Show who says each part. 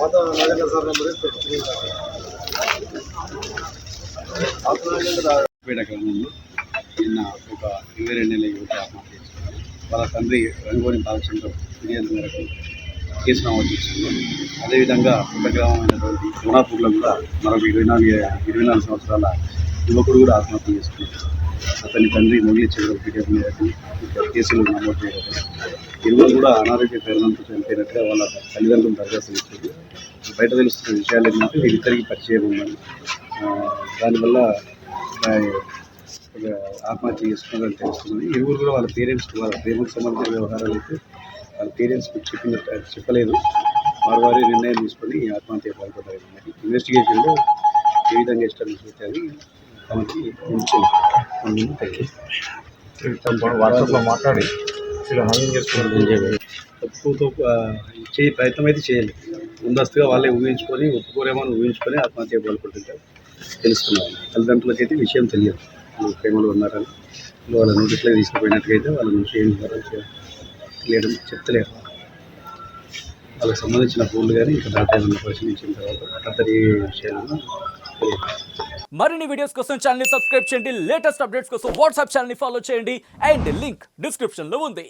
Speaker 1: పేట గ్రామంలో నిన్న ఒక 22 నెలల యువత ఆత్మహత్య చేసుకున్నారు. వాళ్ళ తండ్రి రంగోని బాలచంద్ర ఫిర్యాదు మేరకు కేసు నమోదు చేసుకున్నారు. అదేవిధంగా ఒక గ్రామమైనటువంటి గుణాపూర్లో కూడా మరొక 24 సంవత్సరాల యువకుడు కూడా ఆత్మహత్య చేసుకున్నారు. అతని తండ్రి మొగిలి చంద్ర ఫిర్యాదు మేరకు కేసులు నమోదు చేయడం, ఇరువురు కూడా అనారోగ్య కారణంతో చనిపోయినట్టుగా వాళ్ళ తల్లిదండ్రులు దరఖాస్తు చేశారు. బయట తెలుస్తున్న విషయాలు ఏంటంటే వీరిద్దరికి పరిచయం ఉందని, దానివల్ల ఆత్మహత్య చేసుకున్నారని తెలుస్తుంది. ఇరువురు కూడా వాళ్ళ పేరెంట్స్కి, వాళ్ళ ప్రేమకు సంబంధించిన వ్యవహారాలు అయితే వాళ్ళ పేరెంట్స్కి చెప్పలేదు. వారి నిర్ణయం తీసుకొని ఆత్మహత్య పాల్పడ్డారు. ఇన్వెస్టిగేషన్లో ఏ విధంగా ఎస్టాబ్లిష్ అవుతుంది తమకి
Speaker 2: వాట్సాప్లో మాట్లాడి ఇలా హామీ చేసుకున్నారు.
Speaker 1: తప్పుతో ఇచ్చే ప్రయత్నం అయితే చేయాలి. ముందస్తుగా వాళ్ళే ఊహించుకొని ఒప్పుకోరేమని ఊహించుకొని ఆత్మహత్య పాల్పడుతుంటారు తెలుస్తున్నారు. తల్లిదండ్రులకి అయితే విషయం తెలియదు ప్రేమలో ఉన్నారని. వాళ్ళ నోటీసులో తీసుకుపోయినట్టుగా అయితే వాళ్ళ విషయం తెలియడం చెప్తలేరు. వాళ్ళకి సంబంధించిన ఫోన్లు కానీ ఇంకా డాటా ఏమన్నా పరిశీలించిన తర్వాత అతని విషయాలను
Speaker 3: మరిన్ని వీడియోస్ కోసం ఛానల్ ని సబ్స్క్రైబ్ చేయండి. లేటెస్ట్ అప్డేట్స్ కోసం వాట్సాప్ ఛానల్ ని ఫాలో చేయండి. అండ్ లింక్ డిస్క్రిప్షన్ లో ఉంది.